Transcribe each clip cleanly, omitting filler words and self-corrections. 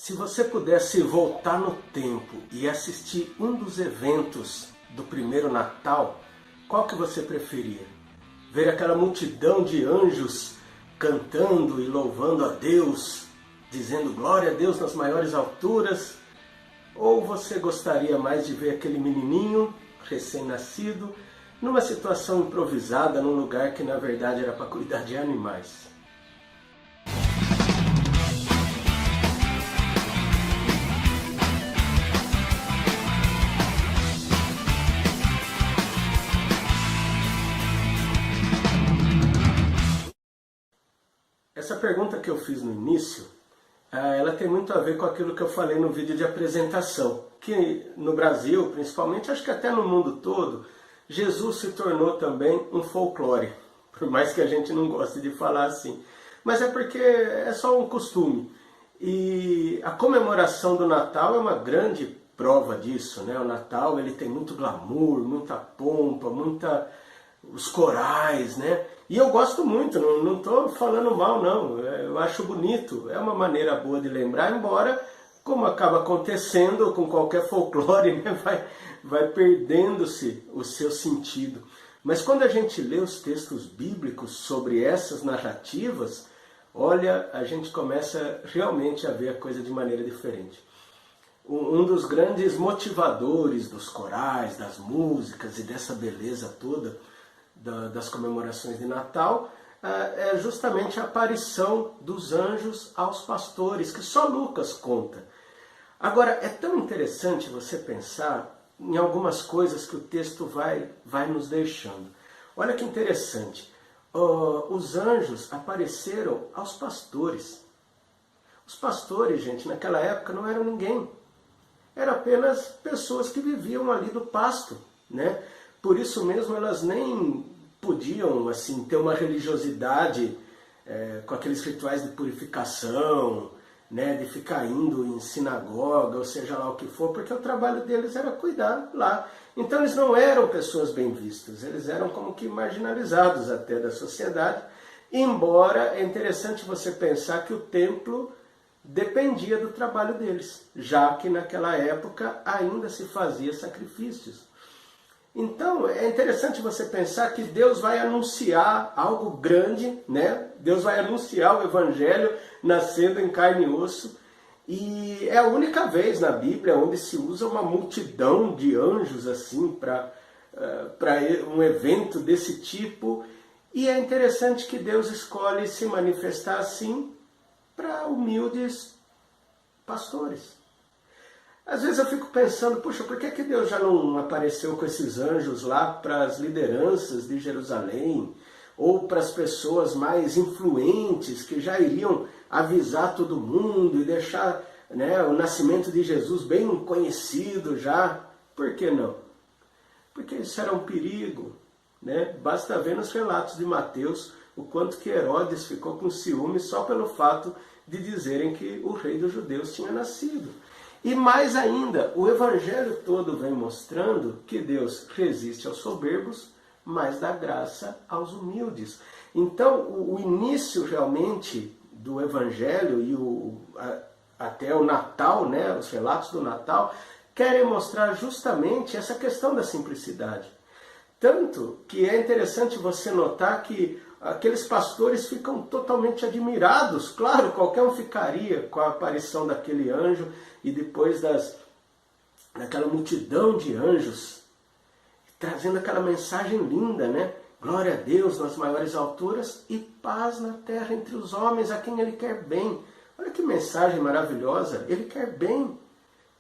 Se você pudesse voltar no tempo e assistir um dos eventos do primeiro Natal, qual que você preferia? Ver aquela multidão de anjos cantando e louvando a Deus, dizendo glória a Deus nas maiores alturas? Ou você gostaria mais de ver aquele menininho recém-nascido numa situação improvisada, num lugar que na verdade era para cuidar de animais? Essa pergunta que eu fiz no início, ela tem muito a ver com aquilo que eu falei no vídeo de apresentação, que no Brasil, principalmente, acho que até no mundo todo, Jesus se tornou também um folclore, por mais que a gente não goste de falar assim. Mas é porque é só um costume. E a comemoração do Natal é uma grande prova disso, né? O Natal ele tem muito glamour, muita pompa, os corais, né? E eu gosto muito, não estou falando mal não, eu acho bonito, é uma maneira boa de lembrar, embora, como acaba acontecendo com qualquer folclore, né, vai perdendo-se o seu sentido. Mas quando a gente lê os textos bíblicos sobre essas narrativas, olha, a gente começa realmente a ver a coisa de maneira diferente. Um dos grandes motivadores dos corais, das músicas e dessa beleza toda, das comemorações de Natal, é justamente a aparição dos anjos aos pastores, que só Lucas conta. Agora, é tão interessante você pensar em algumas coisas que o texto vai nos deixando. Olha que interessante, os anjos apareceram aos pastores. Os pastores, gente, naquela época não eram ninguém. Eram apenas pessoas que viviam ali do pasto, né? Por isso mesmo elas nem podiam assim, ter uma religiosidade com aqueles rituais de purificação, né, de ficar indo em sinagoga, ou seja lá o que for, porque o trabalho deles era cuidar lá. Então eles não eram pessoas bem vistas, eles eram como que marginalizados até da sociedade, embora é interessante você pensar que o templo dependia do trabalho deles, já que naquela época ainda se fazia sacrifícios. Então, é interessante você pensar que Deus vai anunciar algo grande, né? Deus vai anunciar o Evangelho nascendo em carne e osso. E é a única vez na Bíblia onde se usa uma multidão de anjos assim para um evento desse tipo. E é interessante que Deus escolhe se manifestar assim para humildes pastores. Às vezes eu fico pensando, puxa, por que Deus já não apareceu com esses anjos lá para as lideranças de Jerusalém? Ou para as pessoas mais influentes que já iriam avisar todo mundo e deixar, né, o nascimento de Jesus bem conhecido já? Por que não? Porque isso era um perigo, né? Basta ver nos relatos de Mateus o quanto que Herodes ficou com ciúme só pelo fato de dizerem que o rei dos judeus tinha nascido. E mais ainda, o Evangelho todo vem mostrando que Deus resiste aos soberbos, mas dá graça aos humildes. Então, o início realmente do Evangelho e até o Natal, né, os relatos do Natal, querem mostrar justamente essa questão da simplicidade. Tanto que é interessante você notar que aqueles pastores ficam totalmente admirados. Claro, qualquer um ficaria com a aparição daquele anjo e depois daquela multidão de anjos, trazendo aquela mensagem linda, né? Glória a Deus nas maiores alturas e paz na terra entre os homens a quem Ele quer bem. Olha que mensagem maravilhosa, Ele quer bem,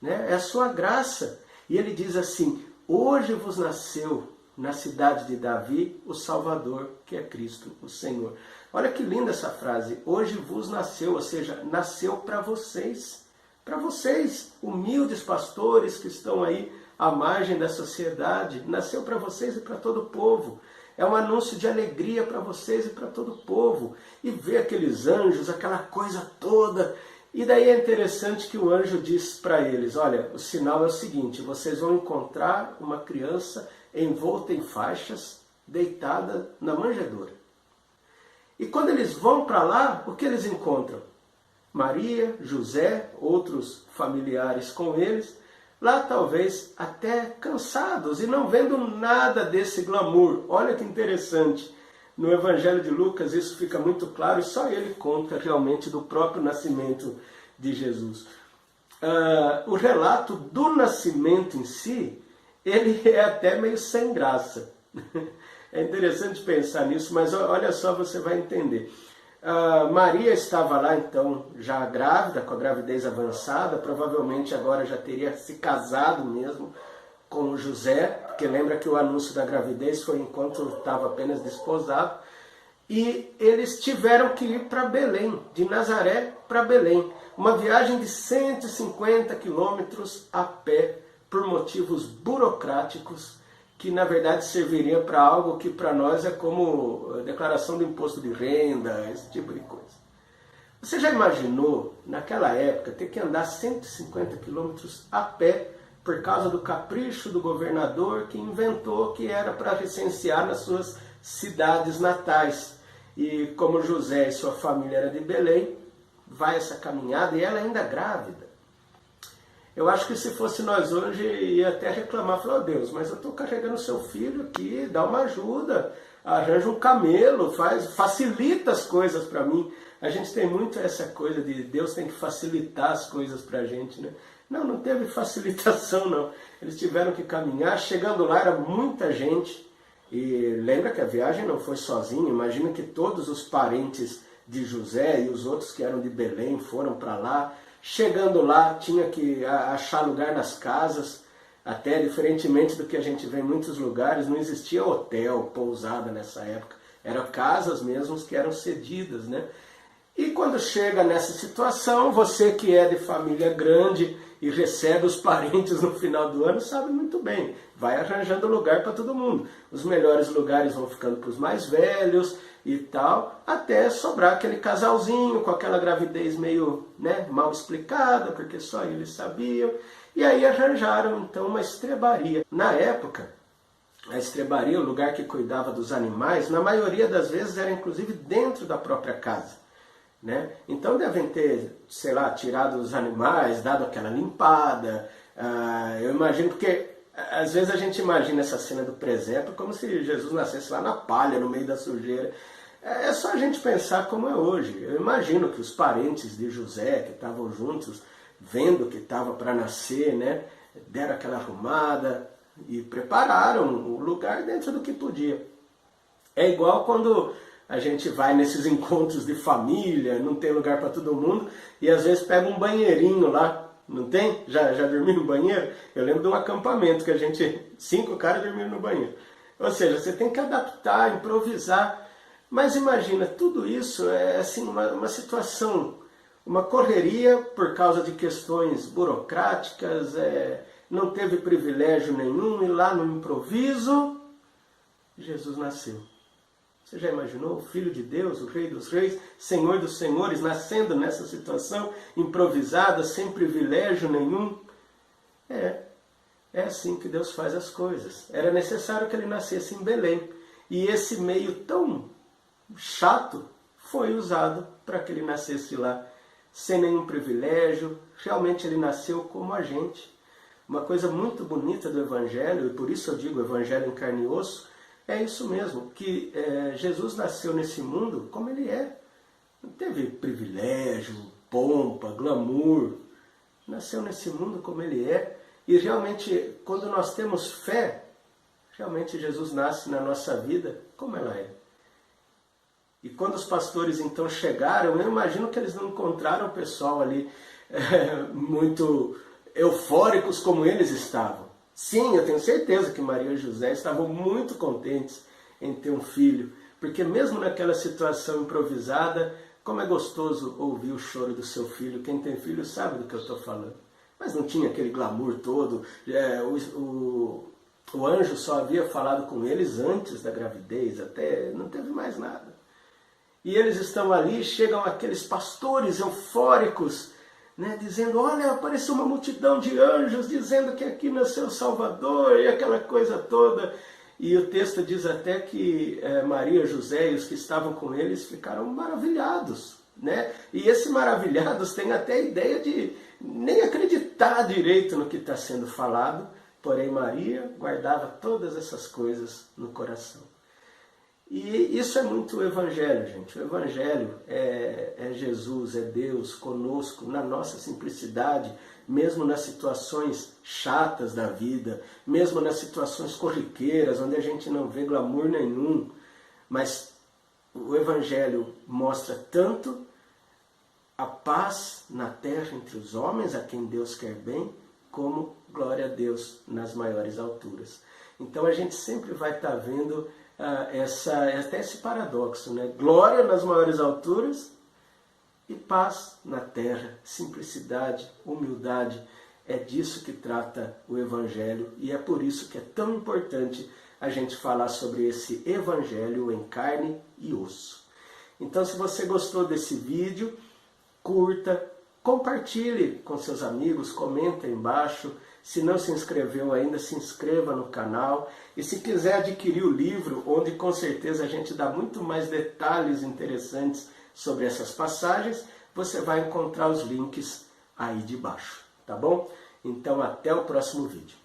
né? É a sua graça. E Ele diz assim, hoje vos nasceu na cidade de Davi, o Salvador, que é Cristo, o Senhor. Olha que linda essa frase, hoje vos nasceu, ou seja, nasceu para vocês, humildes pastores que estão aí à margem da sociedade, nasceu para vocês e para todo o povo. É um anúncio de alegria para vocês e para todo o povo. E ver aqueles anjos, aquela coisa toda. E daí é interessante que o anjo diz para eles, olha, o sinal é o seguinte, vocês vão encontrar uma criança envolta em faixas, deitada na manjedoura. E quando eles vão para lá, o que eles encontram? Maria, José, outros familiares com eles, lá talvez até cansados e não vendo nada desse glamour. Olha que interessante, no Evangelho de Lucas isso fica muito claro e só ele conta realmente do próprio nascimento de Jesus. O relato do nascimento em si, ele é até meio sem graça. É interessante pensar nisso, mas olha só, você vai entender. Maria estava lá então já grávida, com a gravidez avançada, provavelmente agora já teria se casado mesmo com José, porque lembra que o anúncio da gravidez foi enquanto estava apenas desposado, e eles tiveram que ir para Belém, de Nazaré para Belém, uma viagem de 150 quilômetros a pé, por motivos burocráticos, que na verdade serviria para algo que para nós é como declaração do imposto de renda, esse tipo de coisa. Você já imaginou, naquela época, ter que andar 150 quilômetros a pé por causa do capricho do governador que inventou que era para recensear nas suas cidades natais? E como José e sua família era de Belém, vai essa caminhada e ela ainda grávida. Eu acho que se fosse nós hoje, ia até reclamar, falar, oh Deus, mas eu estou carregando seu filho aqui, dá uma ajuda, arranja um camelo, facilita as coisas para mim. A gente tem muito essa coisa de Deus tem que facilitar as coisas para a gente, né? Não teve facilitação não. Eles tiveram que caminhar, chegando lá era muita gente. E lembra que a viagem não foi sozinha, imagina que todos os parentes de José e os outros que eram de Belém foram para lá. Chegando lá, tinha que achar lugar nas casas, até diferentemente do que a gente vê em muitos lugares, não existia hotel, pousada nessa época, eram casas mesmo que eram cedidas, né? E quando chega nessa situação, você que é de família grande e recebe os parentes no final do ano, sabe muito bem, vai arranjando lugar para todo mundo. Os melhores lugares vão ficando para os mais velhos e tal, até sobrar aquele casalzinho com aquela gravidez meio mal explicada, porque só eles sabiam. E aí arranjaram então uma estrebaria. Na época, a estrebaria, o lugar que cuidava dos animais, na maioria das vezes era inclusive dentro da própria casa. Então devem ter, sei lá, tirado os animais, dado aquela limpada. Eu imagino, porque às vezes a gente imagina essa cena do presépio como se Jesus nascesse lá na palha, no meio da sujeira. É só a gente pensar como é hoje. Eu imagino que os parentes de José, que estavam juntos, vendo que estava para nascer, deram aquela arrumada e prepararam o lugar dentro do que podia. É igual quando a gente vai nesses encontros de família, não tem lugar para todo mundo, e às vezes pega um banheirinho lá, não tem? Já dormiu no banheiro? Eu lembro de um acampamento que 5 caras dormiram no banheiro. Ou seja, você tem que adaptar, improvisar. Mas imagina, tudo isso é assim, uma situação, uma correria por causa de questões burocráticas, não teve privilégio nenhum, e lá no improviso, Jesus nasceu. Você já imaginou o Filho de Deus, o Rei dos Reis, Senhor dos Senhores, nascendo nessa situação improvisada, sem privilégio nenhum? É assim que Deus faz as coisas. Era necessário que ele nascesse em Belém. E esse meio tão chato foi usado para que ele nascesse lá, sem nenhum privilégio. Realmente ele nasceu como a gente. Uma coisa muito bonita do Evangelho, e por isso eu digo Evangelho em carne e osso, é isso mesmo, que Jesus nasceu nesse mundo como ele é. Não teve privilégio, pompa, glamour. Nasceu nesse mundo como ele é. E realmente, quando nós temos fé, realmente Jesus nasce na nossa vida como ela é. E quando os pastores então chegaram, eu imagino que eles não encontraram o pessoal ali muito eufóricos como eles estavam. Sim, eu tenho certeza que Maria e José estavam muito contentes em ter um filho, porque mesmo naquela situação improvisada, como é gostoso ouvir o choro do seu filho. Quem tem filho sabe do que eu estou falando. Mas não tinha aquele glamour todo. O anjo só havia falado com eles antes da gravidez, até não teve mais nada. E eles estão ali, chegam aqueles pastores eufóricos, dizendo, olha, apareceu uma multidão de anjos dizendo que aqui nasceu o Salvador, e aquela coisa toda. E o texto diz até que Maria, José e os que estavam com eles ficaram maravilhados né? E esse maravilhados tem até a ideia de nem acreditar direito no que está sendo falado, porém Maria guardava todas essas coisas no coração. E isso é muito o Evangelho, gente. O Evangelho é Jesus, é Deus conosco, na nossa simplicidade, mesmo nas situações chatas da vida, mesmo nas situações corriqueiras, onde a gente não vê glamour nenhum. Mas o Evangelho mostra tanto a paz na terra entre os homens, a quem Deus quer bem, como glória a Deus nas maiores alturas. Então a gente sempre vai estar vendo até esse paradoxo, né? Glória nas maiores alturas e paz na terra, simplicidade, humildade. É disso que trata o Evangelho e é por isso que é tão importante a gente falar sobre esse Evangelho em carne e osso. Então, se você gostou desse vídeo, curta, compartilhe com seus amigos, comenta aí embaixo. Se não se inscreveu ainda, se inscreva no canal. E se quiser adquirir o livro, onde com certeza a gente dá muito mais detalhes interessantes sobre essas passagens, você vai encontrar os links aí de baixo, tá bom? Então até o próximo vídeo.